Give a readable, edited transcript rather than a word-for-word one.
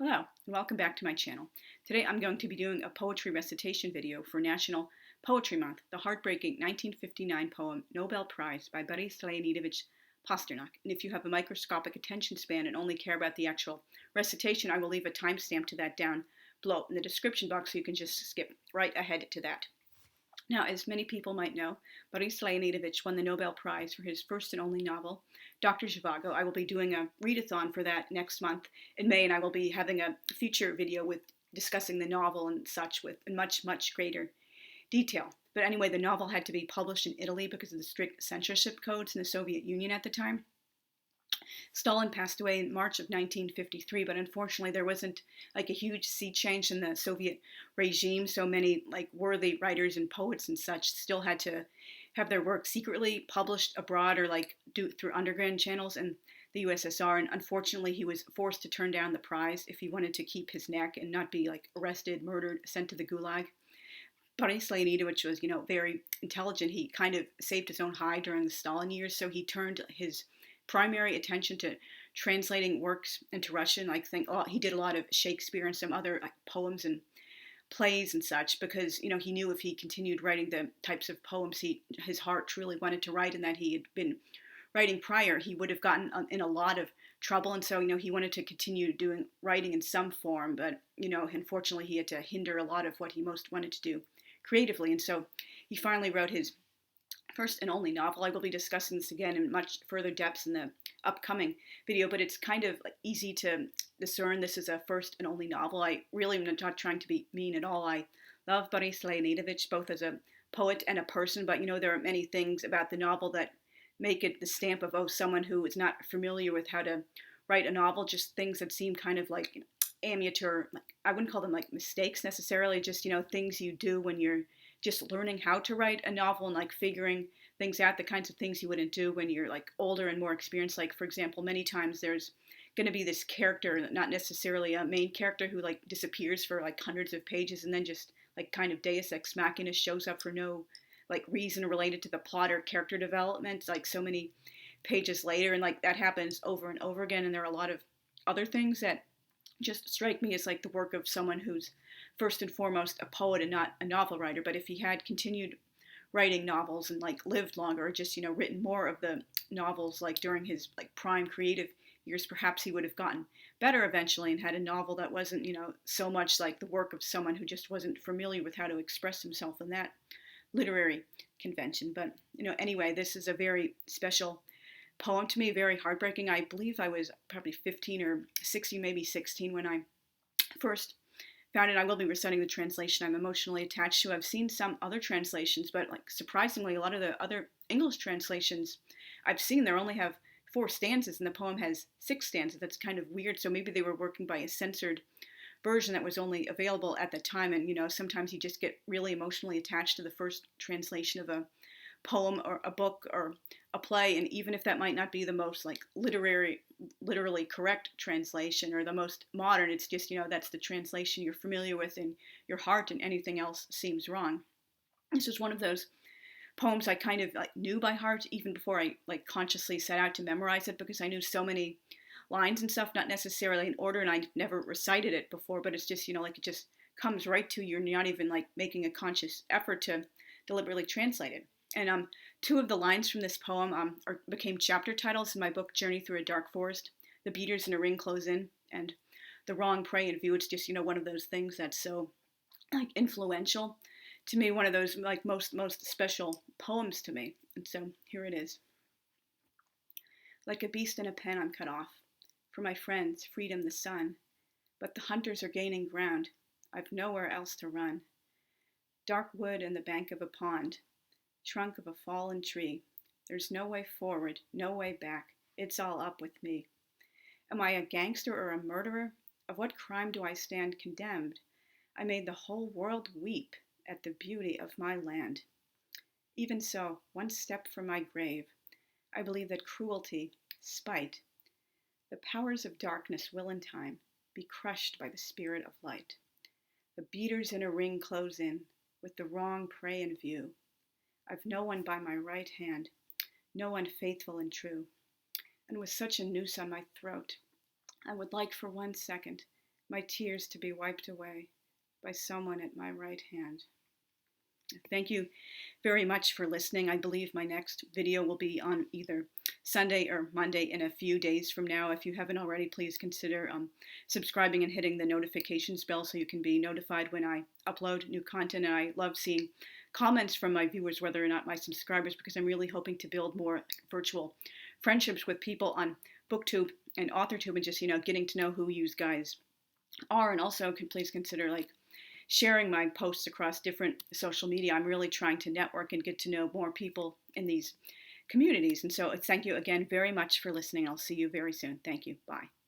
Hello, and welcome back to my channel. Today I'm going to be doing a poetry recitation video for National Poetry Month, the heartbreaking 1959 poem Nobel Prize by Boris Leonidovich Pasternak. And if you have a microscopic attention span and only care about the actual recitation, I will leave a timestamp to that down below in the description box so you can just skip right ahead to that. Now, as many people might know, Boris Leonidovich won the Nobel Prize for his first and only novel, Dr. Zhivago. I will be doing a readathon for that next month in May, and I will be having a future video with discussing the novel and such with much, much greater detail. But anyway, the novel had to be published in Italy because of the strict censorship codes in the Soviet Union at the time. Stalin passed away in March of 1953, but unfortunately there wasn't like a huge sea change in the Soviet regime, so many like worthy writers and poets and such still had to have their work secretly published abroad or like do through underground channels in the USSR, and unfortunately he was forced to turn down the prize if he wanted to keep his neck and not be like arrested, murdered, sent to the gulag. Boris Leonidovich was, very intelligent. He kind of saved his own hide during the Stalin years, so he turned his primary attention to translating works into Russian. He did a lot of Shakespeare and some other poems and plays and such because he knew if he continued writing the types of poems his heart truly wanted to write and that he had been writing prior, he would have gotten in a lot of trouble. And so he wanted to continue doing writing in some form, but unfortunately he had to hinder a lot of what he most wanted to do creatively. And so he finally wrote his first and only novel. I will be discussing this again in much further depth in the upcoming video, but it's kind of easy to discern this is a first and only novel. I really am not trying to be mean at all. I love Boris Leonidovich both as a poet and a person, but there are many things about the novel that make it the stamp of someone who is not familiar with how to write a novel, just things that seem kind of like amateur, I wouldn't call them like mistakes necessarily, just things you do when you're just learning how to write a novel and like figuring things out, the kinds of things you wouldn't do when you're like older and more experienced. Like, for example, many times there's going to be this character, not necessarily a main character, who like disappears for like hundreds of pages and then just like kind of deus ex machina shows up for no like reason related to the plot or character development like so many pages later, and like that happens over and over again. And there are a lot of other things that just strike me as like the work of someone who's first and foremost a poet and not a novel writer. But if he had continued writing novels and like lived longer, or just written more of the novels like during his like prime creative years, perhaps he would have gotten better eventually and had a novel that wasn't so much like the work of someone who just wasn't familiar with how to express himself in that literary convention. But anyway, this is a very special poem to me, very heartbreaking. I believe I was probably 15 or 16, maybe 16 when I first found it. I will be reciting the translation I'm emotionally attached to. I've seen some other translations, but like surprisingly, a lot of the other English translations I've seen, they only have 4 stanzas and the poem has 6 stanzas. That's kind of weird. So maybe they were working by a censored version that was only available at the time. And sometimes you just get really emotionally attached to the first translation of a poem or a book or a play, and even if that might not be the most like literally correct translation or the most modern, it's just that's the translation you're familiar with in your heart, and anything else seems wrong. This was one of those poems I kind of like knew by heart even before I like consciously set out to memorize it, because I knew so many lines and stuff, not necessarily in order, and I never recited it before, but it's just like it just comes right to you and you're not even like making a conscious effort to deliberately translate it. And 2 of the lines from this poem became chapter titles in my book, Journey Through a Dark Forest. The beaters in a ring close in, and the wrong prey in view. It's just, one of those things that's so like influential to me, one of those like most special poems to me. And so here it is. Like a beast in a pen, I'm cut off. For my friends, freedom, the sun. But the hunters are gaining ground. I've nowhere else to run. Dark wood and the bank of a pond. Trunk of a fallen tree. There's no way forward, no way back. It's all up with me. Am I a gangster or a murderer? Of what crime do I stand condemned? I made the whole world weep at the beauty of my land. Even so, one step from my grave, I believe that cruelty, spite, the powers of darkness will in time be crushed by the spirit of light. The beaters in a ring close in, with the wrong prey in view. I've no one by my right hand, no one faithful and true. And with such a noose on my throat, I would like for 1 second my tears to be wiped away by someone at my right hand. Thank you very much for listening. I believe my next video will be on either Sunday or Monday in a few days from now. If you haven't already, please consider subscribing and hitting the notifications bell so you can be notified when I upload new content. And I love seeing comments from my viewers, whether or not my subscribers, because I'm really hoping to build more virtual friendships with people on BookTube and AuthorTube, and just, getting to know who you guys are. And also please consider sharing my posts across different social media. I'm really trying to network and get to know more people in these communities. And so thank you again very much for listening. I'll see you very soon. Thank you. Bye.